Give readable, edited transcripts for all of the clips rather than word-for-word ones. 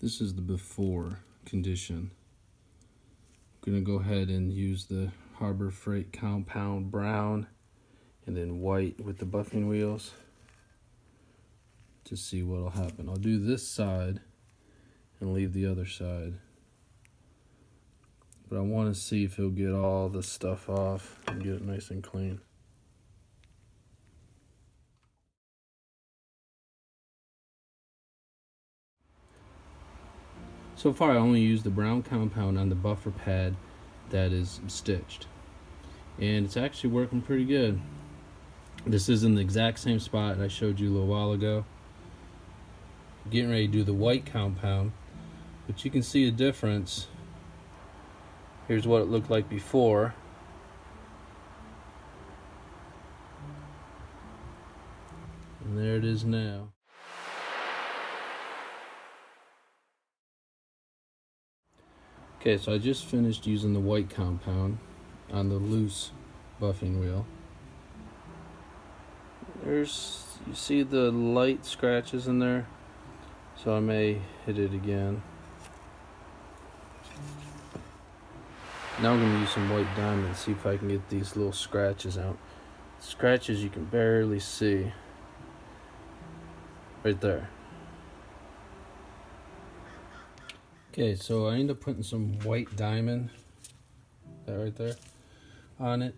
This is the before condition. I'm gonna go ahead and use the Harbor Freight compound brown and then white with the buffing wheels to see what'll happen. I'll do this side and leave the other side, but I want to see if it'll get all the stuff off and get it nice and clean. So far I only used the brown compound on the buffer pad that is stitched, and it's actually working pretty good. This is in the exact same spot I showed you a little while ago. Getting ready to do the white compound, but you can see a difference. Here's what it looked like before. And there it is now. Okay, so I just finished using the white compound on the loose buffing wheel. You see the light scratches in there, so I may hit it again. Now I'm going to use some white diamond, see if I can get these little scratches out. Scratches you can barely see right there. Okay, so I ended up putting some white diamond, that right there, on it,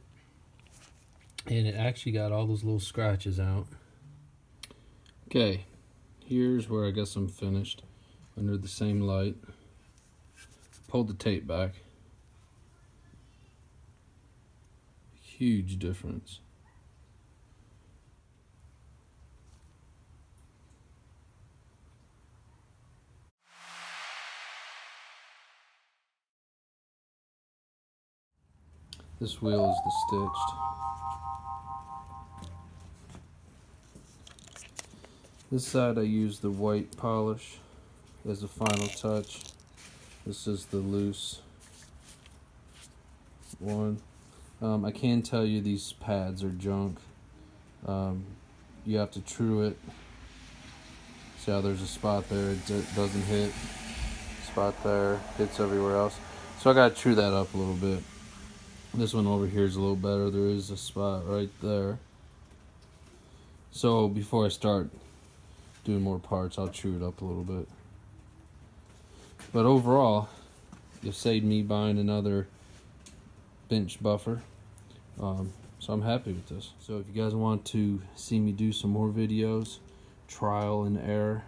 and it actually got all those little scratches out. Okay, here's where I guess I'm finished. Under the same light, pulled the tape back. Huge difference. This wheel is the stitched. This side I used the white polish as a final touch. This is the loose one. I can tell you these pads are junk. You have to true it. See how there's a spot there, it doesn't hit. Spot there, hits everywhere else. So I gotta true that up a little bit. This one over here is a little better. There is a spot right there. So before I start doing more parts, I'll true it up a little bit. But overall, it saved me buying another bench buffer. So I'm happy with this. So if you guys want to see me do some more videos, trial and error,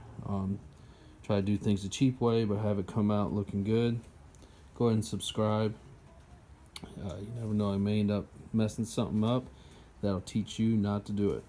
try to do things the cheap way but have it come out looking good, go ahead and subscribe. You never know, I may end up messing something up that'll teach you not to do it.